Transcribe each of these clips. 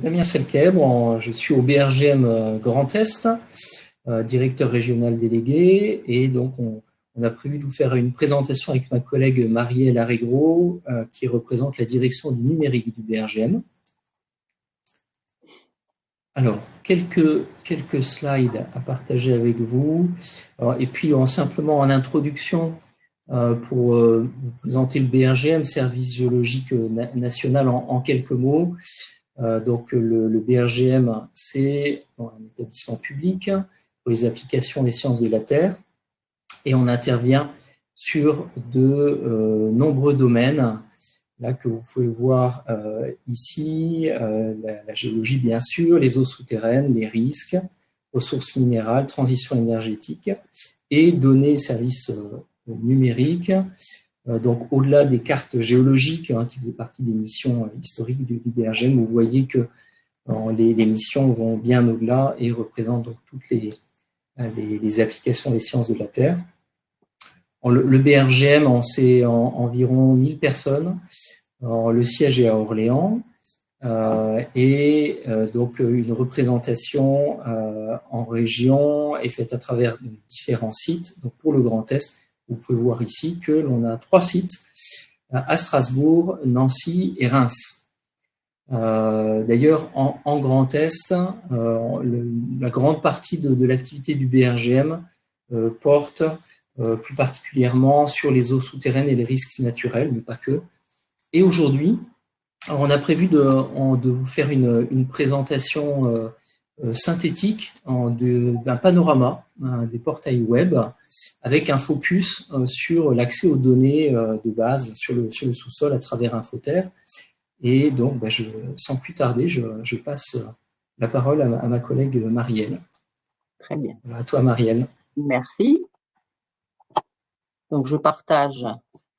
Damien Selkeb, je suis au BRGM Grand Est, directeur régional délégué, et donc on a prévu de vous faire une présentation avec ma collègue Marielle Arregro, qui représente la direction du numérique du BRGM. Alors, quelques slides à partager avec vous, et puis simplement en introduction, pour vous présenter le BRGM, Service géologique national, en quelques mots. Donc le BRGM, c'est un établissement public pour les applications des sciences de la Terre, et on intervient sur de nombreux domaines, là que vous pouvez voir ici, la géologie bien sûr, les eaux souterraines, les risques, ressources minérales, transition énergétique et données et services numériques. Donc, au-delà des cartes géologiques, qui faisaient partie des missions historiques du BRGM, vous voyez que les missions vont bien au-delà et représentent donc toutes les applications des sciences de la Terre. Le BRGM, c'est environ 1000 personnes. Le siège est à Orléans. Donc, une représentation en région est faite à travers différents sites. Donc, pour le Grand Est, vous pouvez voir ici que l'on a 3 sites à Strasbourg, Nancy et Reims. D'ailleurs, en Grand Est, la grande partie de l'activité du BRGM porte plus particulièrement sur les eaux souterraines et les risques naturels, mais pas que. Et aujourd'hui, on a prévu de vous faire une présentation synthétique d'un panorama des portails web avec un focus sur l'accès aux données de base sur le sous-sol à travers Infoterre. Et donc, sans plus tarder, je passe la parole à ma collègue Marielle. Très bien. À toi, Marielle. Merci. Donc, je partage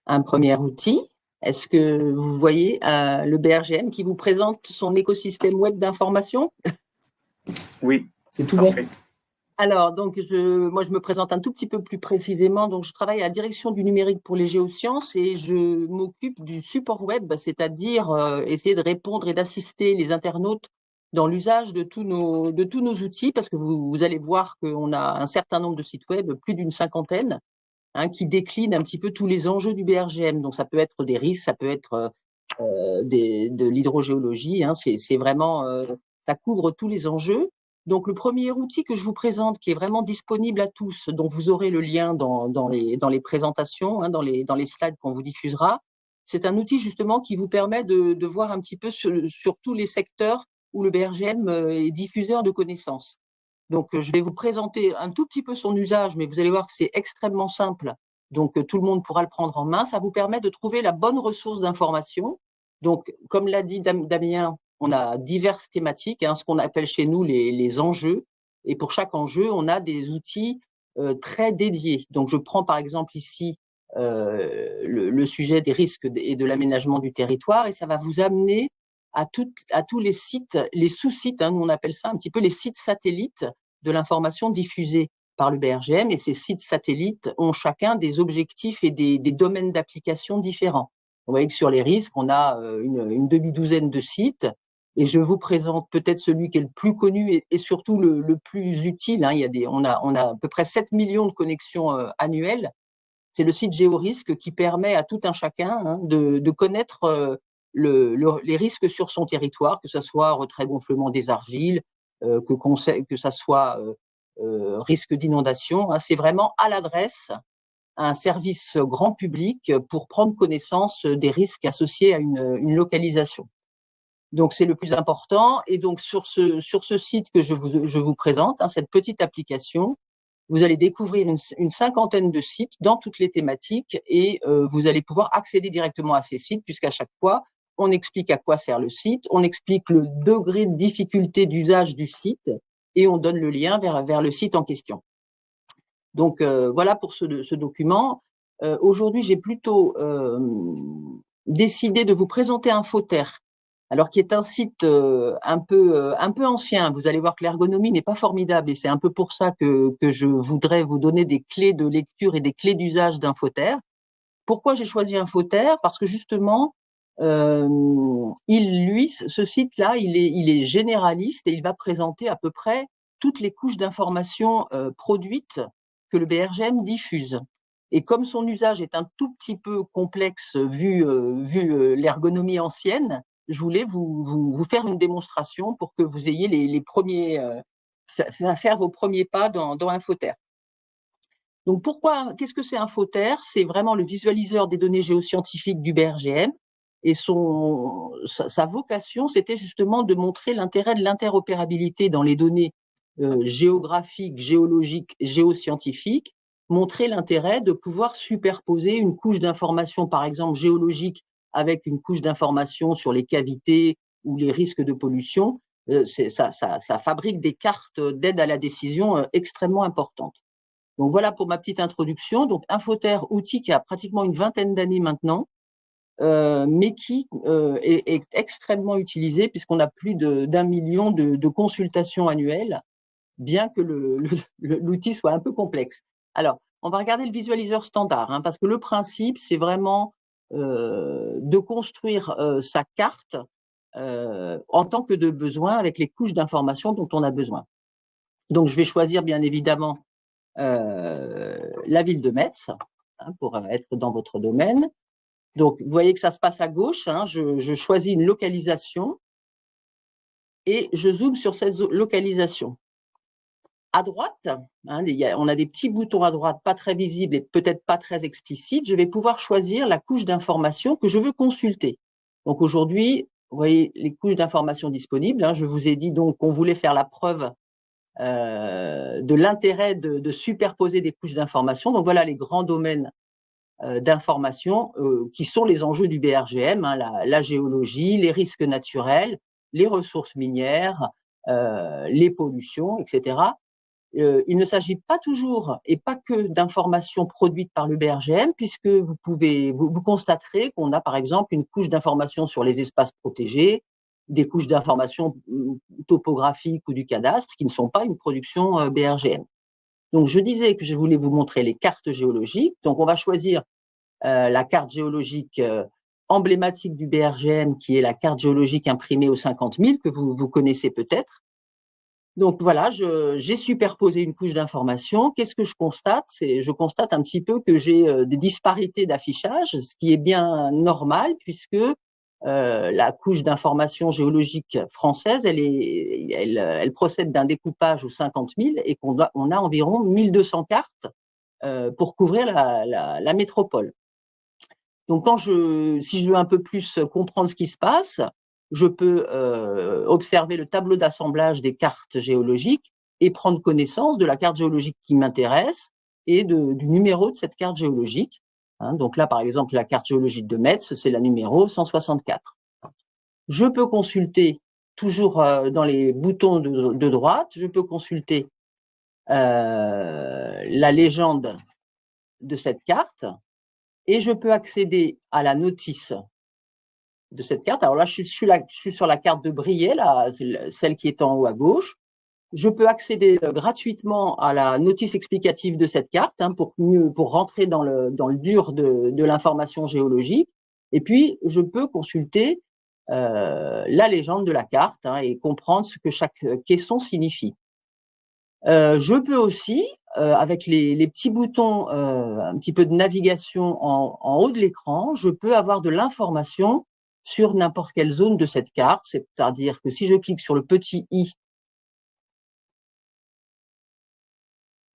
un premier outil. Est-ce que vous voyez le BRGM qui vous présente son écosystème web d'information? Oui, c'est tout bon. Alors, donc, moi, je me présente un tout petit peu plus précisément. Donc, je travaille à la direction du numérique pour les géosciences et je m'occupe du support web, c'est-à-dire essayer de répondre et d'assister les internautes dans l'usage de tous nos outils, parce que vous allez voir qu'on a un certain nombre de sites web, plus d'une 50aine, qui déclinent un petit peu tous les enjeux du BRGM. Donc, ça peut être des risques, ça peut être de l'hydrogéologie. C'est vraiment, ça couvre tous les enjeux. Donc, le premier outil que je vous présente, qui est vraiment disponible à tous, dont vous aurez le lien dans les présentations, dans les slides qu'on vous diffusera, c'est un outil justement qui vous permet de voir un petit peu sur tous les secteurs où le BRGM est diffuseur de connaissances. Donc, je vais vous présenter un tout petit peu son usage, mais vous allez voir que c'est extrêmement simple. Donc, tout le monde pourra le prendre en main. Ça vous permet de trouver la bonne ressource d'information. Donc, comme l'a dit Damien, on a diverses thématiques, ce qu'on appelle chez nous les enjeux. Et pour chaque enjeu, on a des outils très dédiés. Donc, je prends par exemple ici le sujet des risques et de l'aménagement du territoire, et ça va vous amener à tous les sites, les sous-sites, nous on appelle ça un petit peu les sites satellites de l'information diffusée par le BRGM. Et ces sites satellites ont chacun des objectifs et des domaines d'application différents. Vous voyez que sur les risques, on a une demi-douzaine de sites, et je vous présente peut-être celui qui est le plus connu et surtout le plus utile. On a à peu près 7 millions de connexions annuelles. C'est le site GéoRisque qui permet à tout un chacun de connaître les risques sur son territoire, que ce soit retrait-gonflement des argiles, que ça soit risque d'inondation. C'est vraiment à l'adresse un service grand public pour prendre connaissance des risques associés à une localisation. Donc, c'est le plus important. Et donc, sur ce site que je vous présente, cette petite application, vous allez découvrir une 50aine de sites dans toutes les thématiques, et vous allez pouvoir accéder directement à ces sites, puisqu'à chaque fois, on explique à quoi sert le site, on explique le degré de difficulté d'usage du site, et on donne le lien vers le site en question. Donc, voilà pour ce document. Aujourd'hui, j'ai plutôt décidé de vous présenter Infoterre, alors qui est un site un peu ancien. Vous allez voir que l'ergonomie n'est pas formidable, et c'est un peu pour ça que je voudrais vous donner des clés de lecture et des clés d'usage d'Infoterre. Pourquoi j'ai choisi Infoterre? Parce que justement, Ce site-là, il est généraliste et il va présenter à peu près toutes les couches d'informations produites que le BRGM diffuse. Et comme son usage est un tout petit peu complexe vu l'ergonomie ancienne, je voulais vous faire une démonstration pour que vous ayez les premiers, faire vos premiers pas dans Infoterre. Donc qu'est-ce que c'est Infoterre? C'est vraiment le visualiseur des données géoscientifiques du BRGM. Et sa vocation, c'était justement de montrer l'intérêt de l'interopérabilité dans les données géographiques, géologiques, géoscientifiques, montrer l'intérêt de pouvoir superposer une couche d'informations, par exemple géologique, avec une couche d'informations sur les cavités ou les risques de pollution. Ça fabrique des cartes d'aide à la décision extrêmement importantes. Donc voilà pour ma petite introduction. Donc Infoterre, outil qui a pratiquement une vingtaine d'années maintenant, mais qui est extrêmement utilisé puisqu'on a plus d'1 million de consultations annuelles, bien que l'outil soit un peu complexe. Alors, on va regarder le visualiseur standard, parce que le principe, c'est vraiment de construire sa carte en tant que de besoin avec les couches d'informations dont on a besoin. Donc, je vais choisir bien évidemment la ville de Metz, pour être dans votre domaine. Donc, vous voyez que ça se passe à gauche. Je choisis une localisation et je zoome sur cette localisation. À droite, on a des petits boutons à droite, pas très visibles et peut-être pas très explicites. Je vais pouvoir choisir la couche d'information que je veux consulter. Donc aujourd'hui, vous voyez les couches d'information disponibles. Je vous ai dit donc qu'on voulait faire la preuve de l'intérêt de superposer des couches d'information. Donc voilà les grands domaines d'information qui sont les enjeux du BRGM, la géologie, les risques naturels, les ressources minières, les pollutions, etc. Il ne s'agit pas toujours et pas que d'informations produites par le BRGM, puisque vous constaterez qu'on a par exemple une couche d'informations sur les espaces protégés, des couches d'informations topographiques ou du cadastre qui ne sont pas une production BRGM. Donc je disais que je voulais vous montrer les cartes géologiques. Donc on va choisir la carte géologique emblématique du BRGM, qui est la carte géologique imprimée au 50 000, que vous connaissez peut-être. Donc voilà, j'ai superposé une couche d'informations. Qu'est-ce que je constate? Je constate un petit peu que j'ai des disparités d'affichage, ce qui est bien normal puisque la couche d'information géologique française, elle procède d'un découpage au 50 000 et on a environ 1200 cartes pour couvrir la métropole. Donc si je veux un peu plus comprendre ce qui se passe, je peux observer le tableau d'assemblage des cartes géologiques et prendre connaissance de la carte géologique qui m'intéresse et du numéro de cette carte géologique. Donc là, par exemple, la carte géologique de Metz, c'est la numéro 164. Je peux consulter, toujours dans les boutons de droite, je peux consulter la légende de cette carte et je peux accéder à la notice de cette carte. Alors là, je suis sur la carte de Briey, celle qui est en haut à gauche. Je peux accéder gratuitement à la notice explicative de cette carte pour rentrer dans le dur de l'information géologique. Et puis, je peux consulter la légende de la carte et comprendre ce que chaque caisson signifie. Je peux aussi, avec les petits boutons, un petit peu de navigation en haut de l'écran, je peux avoir de l'information sur n'importe quelle zone de cette carte. C'est-à-dire que si je clique sur le petit i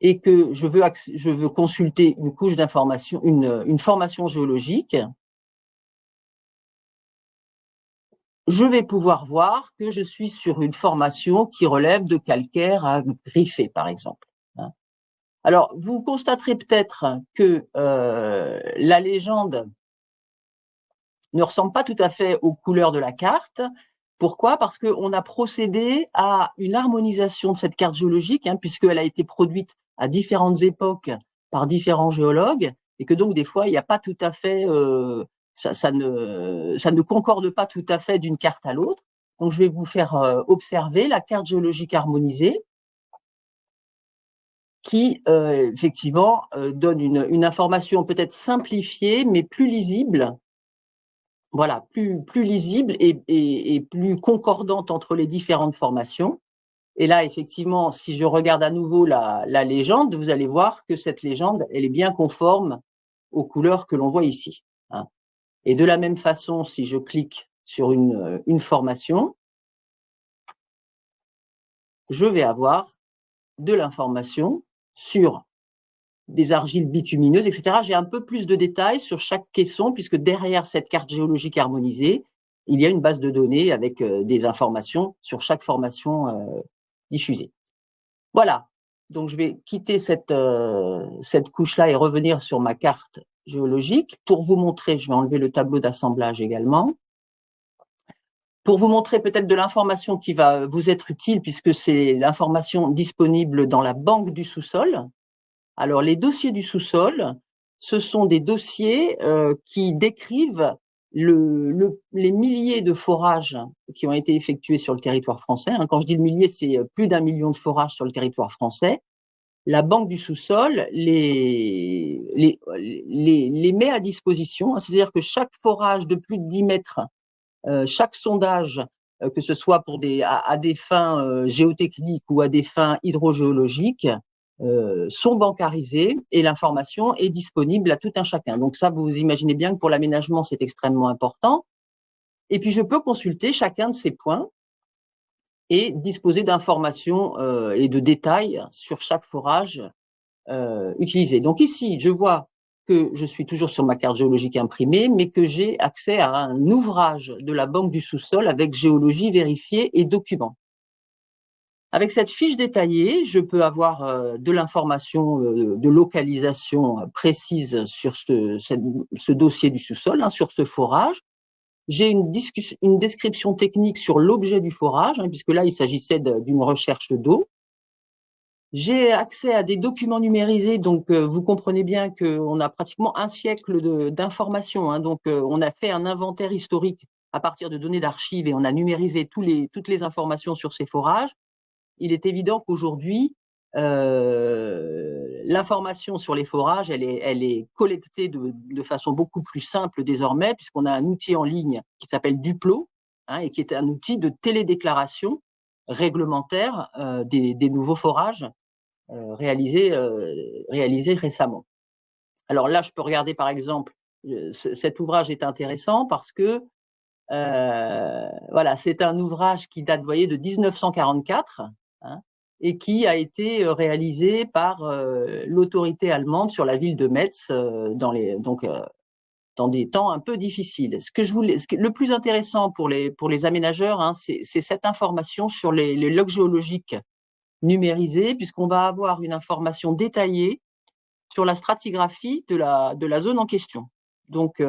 et que je veux consulter une couche d'information, une formation géologique, je vais pouvoir voir que je suis sur une formation qui relève de calcaire à griffer, par exemple. Alors, vous constaterez peut-être que la légende ne ressemble pas tout à fait aux couleurs de la carte. Pourquoi? Parce qu'on a procédé à une harmonisation de cette carte géologique, puisqu'elle a été produite à différentes époques par différents géologues, et que donc des fois, il n'y a pas tout à fait, ça ne concorde pas tout à fait d'une carte à l'autre. Donc, je vais vous faire observer la carte géologique harmonisée, qui effectivement donne une information peut-être simplifiée, mais plus lisible voilà, plus lisible et plus concordante entre les différentes formations. Et là, effectivement, si je regarde à nouveau la légende, vous allez voir que cette légende, elle est bien conforme aux couleurs que l'on voit ici. Hein. Et de la même façon, si je clique sur une formation, je vais avoir de l'information sur des argiles bitumineuses, etc. J'ai un peu plus de détails sur chaque caisson, puisque derrière cette carte géologique harmonisée, il y a une base de données avec des informations sur chaque formation diffusée. Voilà, donc je vais quitter cette couche-là et revenir sur ma carte géologique pour vous montrer, je vais enlever le tableau d'assemblage également, pour vous montrer peut-être de l'information qui va vous être utile, puisque c'est l'information disponible dans la banque du sous-sol. Alors, les dossiers du sous-sol, ce sont des dossiers qui décrivent les milliers de forages qui ont été effectués sur le territoire français. Quand je dis le millier, c'est plus d'1 million de forages sur le territoire français. La banque du sous-sol les met à disposition, c'est-à-dire que chaque forage de plus de 10 mètres, chaque sondage, que ce soit pour à des fins géotechniques ou à des fins hydrogéologiques, sont bancarisés et l'information est disponible à tout un chacun. Donc ça, vous imaginez bien que pour l'aménagement, c'est extrêmement important. Et puis, je peux consulter chacun de ces points et disposer d'informations et de détails sur chaque forage utilisé. Donc ici, je vois que je suis toujours sur ma carte géologique imprimée, mais que j'ai accès à un ouvrage de la banque du sous-sol avec géologie vérifiée et documents. Avec cette fiche détaillée, je peux avoir de l'information de localisation précise sur ce dossier du sous-sol, sur ce forage. J'ai une description technique sur l'objet du forage, puisque là, il s'agissait d'une recherche d'eau. J'ai accès à des documents numérisés, donc vous comprenez bien qu'on a pratiquement un siècle d'informations. Donc, on a fait un inventaire historique à partir de données d'archives et on a numérisé toutes les informations sur ces forages. Il est évident qu'aujourd'hui, l'information sur les forages, elle est collectée de façon beaucoup plus simple désormais, puisqu'on a un outil en ligne qui s'appelle Duplo, et qui est un outil de télédéclaration réglementaire des nouveaux forages réalisés récemment. Alors là, je peux regarder par exemple, cet ouvrage est intéressant parce que voilà, c'est un ouvrage qui date, vous voyez, de 1944, et qui a été réalisé par l'autorité allemande sur la ville de Metz dans des temps un peu difficiles. Le plus intéressant pour les aménageurs, c'est cette information sur les logs géologiques numérisés, puisqu'on va avoir une information détaillée sur la stratigraphie de la zone en question. Donc,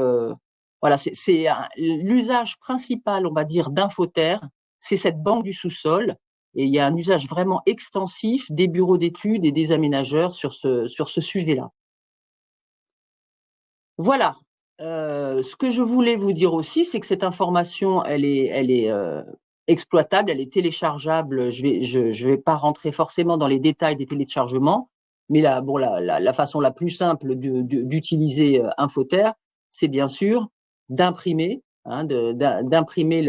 voilà, c'est l'usage principal, on va dire, d'Infoterre, c'est cette banque du sous-sol. Et il y a un usage vraiment extensif des bureaux d'études et des aménageurs sur ce sujet-là. Voilà. Ce que je voulais vous dire aussi, c'est que cette information, elle est exploitable, elle est téléchargeable. Je vais pas rentrer forcément dans les détails des téléchargements, mais la façon la plus simple d'utiliser Infoterre, c'est bien sûr d'imprimer, d'imprimer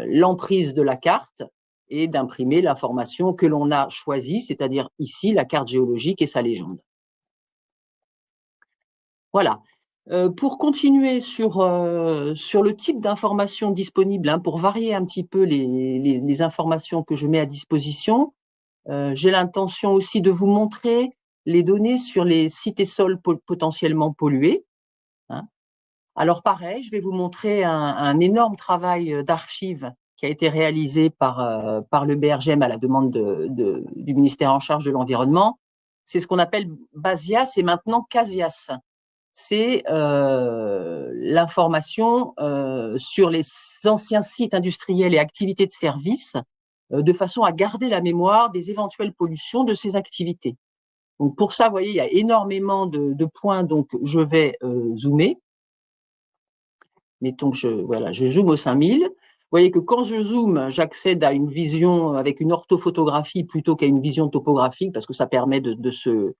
l'emprise de la carte et d'imprimer l'information que l'on a choisie, c'est-à-dire ici la carte géologique et sa légende. Voilà. Pour continuer sur le type d'informations disponibles, pour varier un petit peu les informations que je mets à disposition, j'ai l'intention aussi de vous montrer les données sur les sites et sols potentiellement pollués. Alors pareil, je vais vous montrer un énorme travail d'archives qui a été réalisé par le BRGM à la demande du ministère en charge de l'environnement. C'est ce qu'on appelle BASIAS et maintenant CASIAS. C'est l'information sur les anciens sites industriels et activités de service, de façon à garder la mémoire des éventuelles pollutions de ces activités. Donc pour ça, vous voyez, il y a énormément de points, donc je vais zoomer. Mettons que je zoome au 5000. Vous voyez que quand je zoome, j'accède à une vision avec une orthophotographie plutôt qu'à une vision topographique, parce que ça permet de se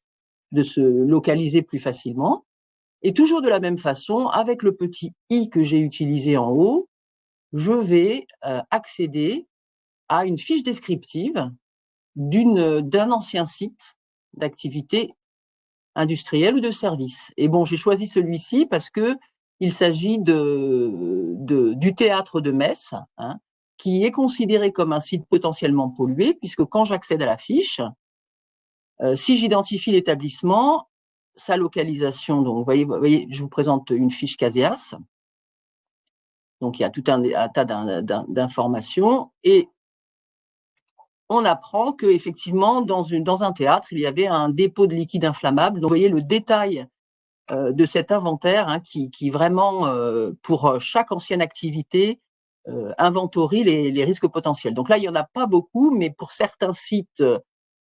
localiser plus facilement. Et toujours de la même façon, avec le petit i que j'ai utilisé en haut, je vais accéder à une fiche descriptive d'un ancien site d'activité industrielle ou de service. Et bon, j'ai choisi celui-ci parce que il s'agit du théâtre de Metz, hein, qui est considéré comme un site potentiellement pollué, puisque quand j'accède à la fiche, si j'identifie l'établissement, sa localisation, donc vous voyez, je vous présente une fiche Caseas, donc il y a tout un tas d'informations, et on apprend qu'effectivement, dans un théâtre, il y avait un dépôt de liquide inflammable. Donc, vous voyez le détail de cet inventaire, hein, qui vraiment, pour chaque ancienne activité, inventorie les risques potentiels. Donc là, il n'y en a pas beaucoup, mais pour certains sites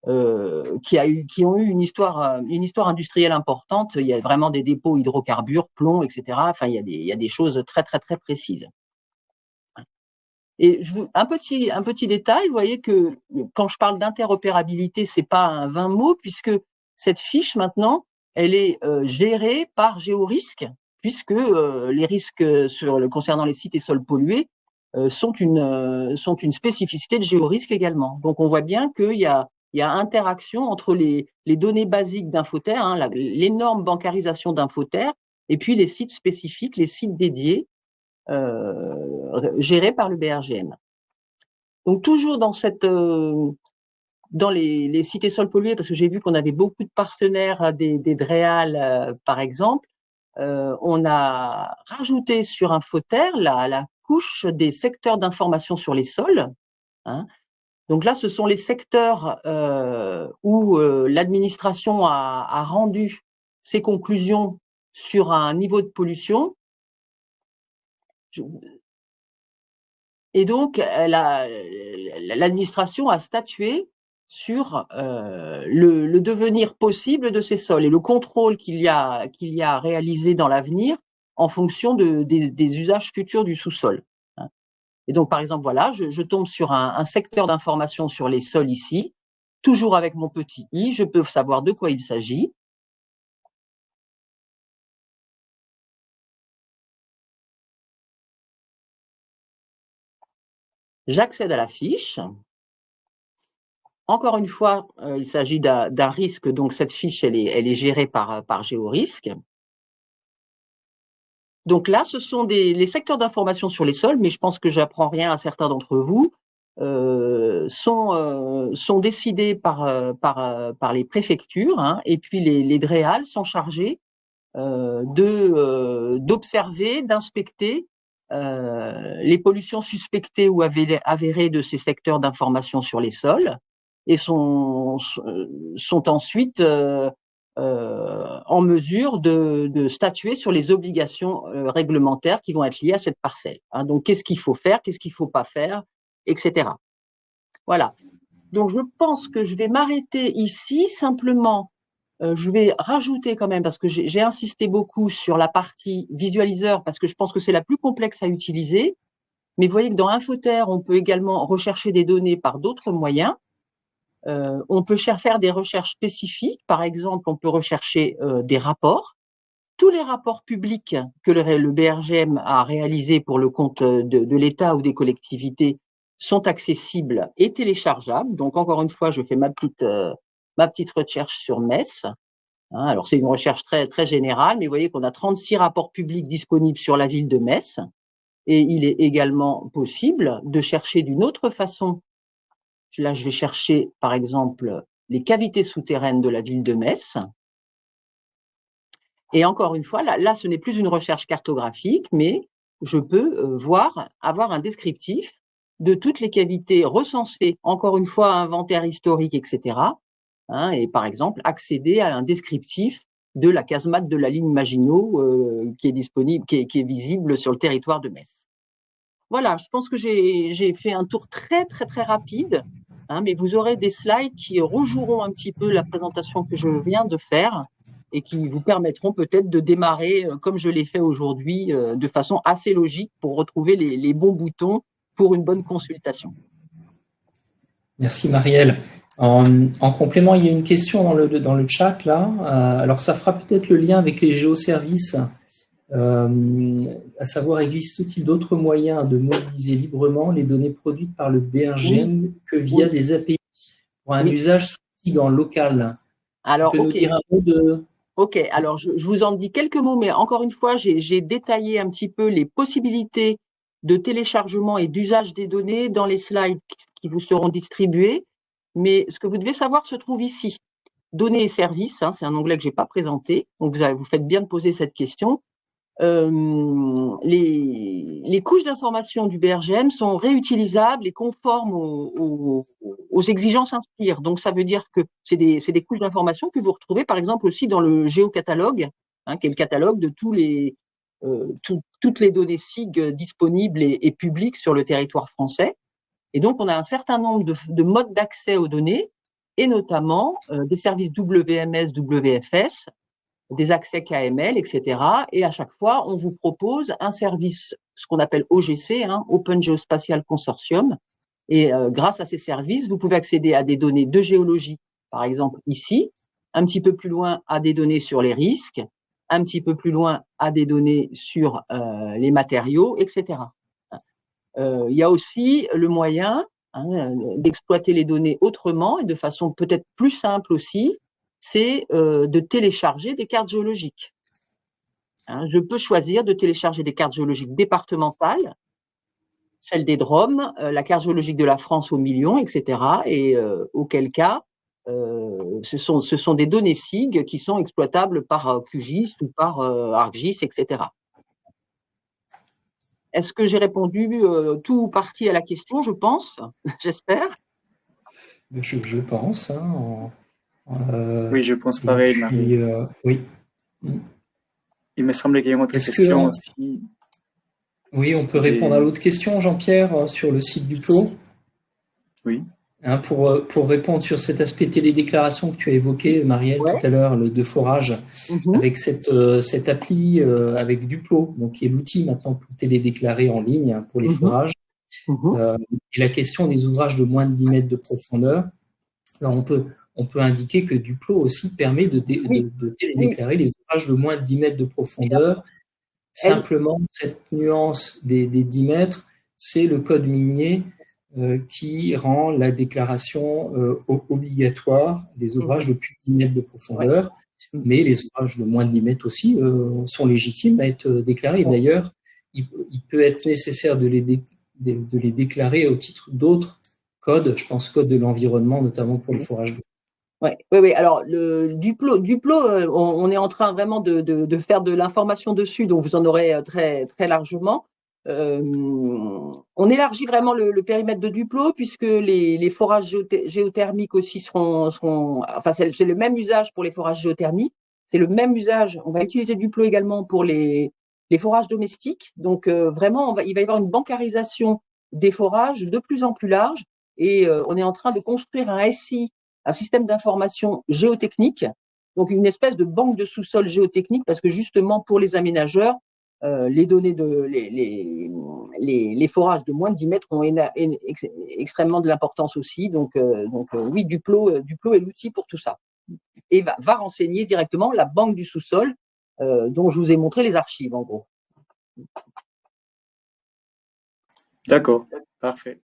qui ont eu une histoire industrielle importante, il y a vraiment des dépôts hydrocarbures, plomb, etc. Enfin, il y a des choses très, très, très précises. Et un petit détail, vous voyez que quand je parle d'interopérabilité, c'est pas un vain mot, puisque cette fiche maintenant, elle est gérée par Géorisque, puisque les risques concernant les sites et sols pollués sont une spécificité de Géorisque également. Donc on voit bien qu'il y a interaction entre les données basiques d'Infoterre, hein, l'énorme bancarisation d'Infoterre, et puis les sites spécifiques, les sites dédiés, gérés par le BRGM. Donc toujours dans les cités sols pollués, parce que j'ai vu qu'on avait beaucoup de partenaires des DREAL, par exemple, on a rajouté sur Infoterre la couche des secteurs d'information sur les sols, hein. Donc là, ce sont les secteurs où l'administration a rendu ses conclusions sur un niveau de pollution. Et donc, l'administration a statué sur le devenir possible de ces sols et le contrôle qu'il y a réalisé dans l'avenir en fonction des usages futurs du sous-sol. Et donc, par exemple, voilà, je tombe sur un secteur d'information sur les sols ici. Toujours avec mon petit i, je peux savoir de quoi il s'agit. J'accède à la fiche. Encore une fois, il s'agit d'un risque, donc cette fiche, elle est gérée par Géorisque. Donc là, ce sont les secteurs d'information sur les sols, mais je pense que j'apprends rien à certains d'entre vous, sont décidés par les préfectures, hein, et puis les DREAL sont chargés d'observer, d'inspecter les pollutions suspectées ou avérées de ces secteurs d'information sur les sols, et sont ensuite en mesure de statuer sur les obligations réglementaires qui vont être liées à cette parcelle, hein. Donc, qu'est-ce qu'il faut faire, qu'est-ce qu'il ne faut pas faire, etc. Voilà. Donc, je pense que je vais m'arrêter ici. Simplement, je vais rajouter quand même, parce que j'ai insisté beaucoup sur la partie visualiseur, parce que je pense que c'est la plus complexe à utiliser. Mais vous voyez que dans Infoterre, on peut également rechercher des données par d'autres moyens. On peut faire des recherches spécifiques. Par exemple, on peut rechercher des rapports. Tous les rapports publics que le BRGM a réalisés pour le compte de l'État ou des collectivités sont accessibles et téléchargeables. Donc, encore une fois, je fais ma petite recherche sur Metz. Alors, c'est une recherche très, très générale, mais vous voyez qu'on a 36 rapports publics disponibles sur la ville de Metz. Et il est également possible de chercher d'une autre façon. Là, je vais chercher, par exemple, les cavités souterraines de la ville de Metz. Et encore une fois, là, ce n'est plus une recherche cartographique, mais je peux avoir un descriptif de toutes les cavités recensées, encore une fois, inventaire historique, etc. Hein, et par exemple, accéder à un descriptif de la casemate de la ligne Maginot qui est disponible, qui est visible sur le territoire de Metz. Voilà, je pense que j'ai fait un tour très, très, très rapide, hein, mais vous aurez des slides qui rejoueront un petit peu la présentation que je viens de faire et qui vous permettront peut-être de démarrer, comme je l'ai fait aujourd'hui, de façon assez logique pour retrouver les bons boutons pour une bonne consultation. Merci Marielle. En complément, il y a une question dans le chat là. Alors, ça fera peut-être le lien avec les géoservices. À savoir, existe-t-il d'autres moyens de mobiliser librement les données produites par le BRGM que via Oui, des API pour un oui. usage sous dans local? Tu Alors, peux nous ok. dire un mot de… Ok, alors je vous en dis quelques mots, mais encore une fois, j'ai détaillé un petit peu les possibilités de téléchargement et d'usage des données dans les slides qui vous seront distribués. Mais ce que vous devez savoir se trouve ici. Données et services, c'est un onglet que j'ai pas présenté, donc vous faites bien de poser cette question. Les couches d'information du BRGM sont réutilisables et conformes aux exigences Inspire. Donc, ça veut dire que c'est des couches d'information que vous retrouvez, par exemple, aussi dans le géocatalogue, qui est le catalogue de toutes les données SIG disponibles et publiques sur le territoire français. Et donc, on a un certain nombre de modes d'accès aux données, et notamment des services WMS, WFS, des accès KML, etc. Et à chaque fois, on vous propose un service, ce qu'on appelle OGC, Open Geospatial Consortium. Et grâce à ces services, vous pouvez accéder à des données de géologie, par exemple ici, un petit peu plus loin à des données sur les risques, un petit peu plus loin à des données sur les matériaux, etc. Il y a aussi le moyen d'exploiter les données autrement et de façon peut-être plus simple aussi, c'est de télécharger des cartes géologiques. Je peux choisir de télécharger des cartes géologiques départementales, celles des DROM, la carte géologique de la France au million, etc. Et auquel cas, ce sont des données SIG qui sont exploitables par QGIS ou par ArcGIS, etc. Est-ce que j'ai répondu tout ou partie à la question, je pense, j'espère. Je pense. Oui, je pense Et pareil, Marie. puis, oui. Il me semblait qu'il y a une autre Est-ce question que… aussi. Oui, on peut répondre à l'autre question, Jean-Pierre, sur le site du Plot. Oui. Pour répondre sur cet aspect télédéclaration que tu as évoqué, Marielle, Ouais. tout à l'heure, de forage, Mhm. avec cette appli avec Duplo, donc qui est l'outil maintenant pour télédéclarer en ligne pour les Mhm. forages. Mhm. Et la question des ouvrages de moins de 10 mètres de profondeur, alors on peut indiquer que Duplo aussi permet de Oui, télédéclarer les ouvrages de moins de 10 mètres de profondeur. elle, Simplement, cette nuance des 10 mètres, c'est le code minier qui rend la déclaration obligatoire des ouvrages de plus de 10 mètres de ouais. profondeur, mais les ouvrages de moins de 10 mètres aussi sont légitimes à être déclarés. D'ailleurs, il peut être nécessaire de les déclarer au titre d'autres codes, je pense code de l'environnement, notamment pour les forages d'eau. Oui. Alors, le Duplo, on est en train vraiment de faire de l'information dessus, donc vous en aurez très, très largement. On élargit vraiment le périmètre de Duplo, puisque les forages géothermiques aussi enfin, c'est le même usage pour les forages géothermiques. C'est le même usage. On va utiliser Duplo également pour les forages domestiques. Donc, vraiment, il va y avoir une bancarisation des forages de plus en plus large. Et on est en train de construire un SI, un système d'information géotechnique, donc une espèce de banque de sous-sol géotechnique, parce que justement pour les aménageurs, les données les forages de moins de 10 mètres ont extrêmement de l'importance aussi. Donc oui, Duplo est l'outil pour tout ça. Et va renseigner directement la banque du sous-sol dont je vous ai montré les archives, en gros. D'accord, parfait.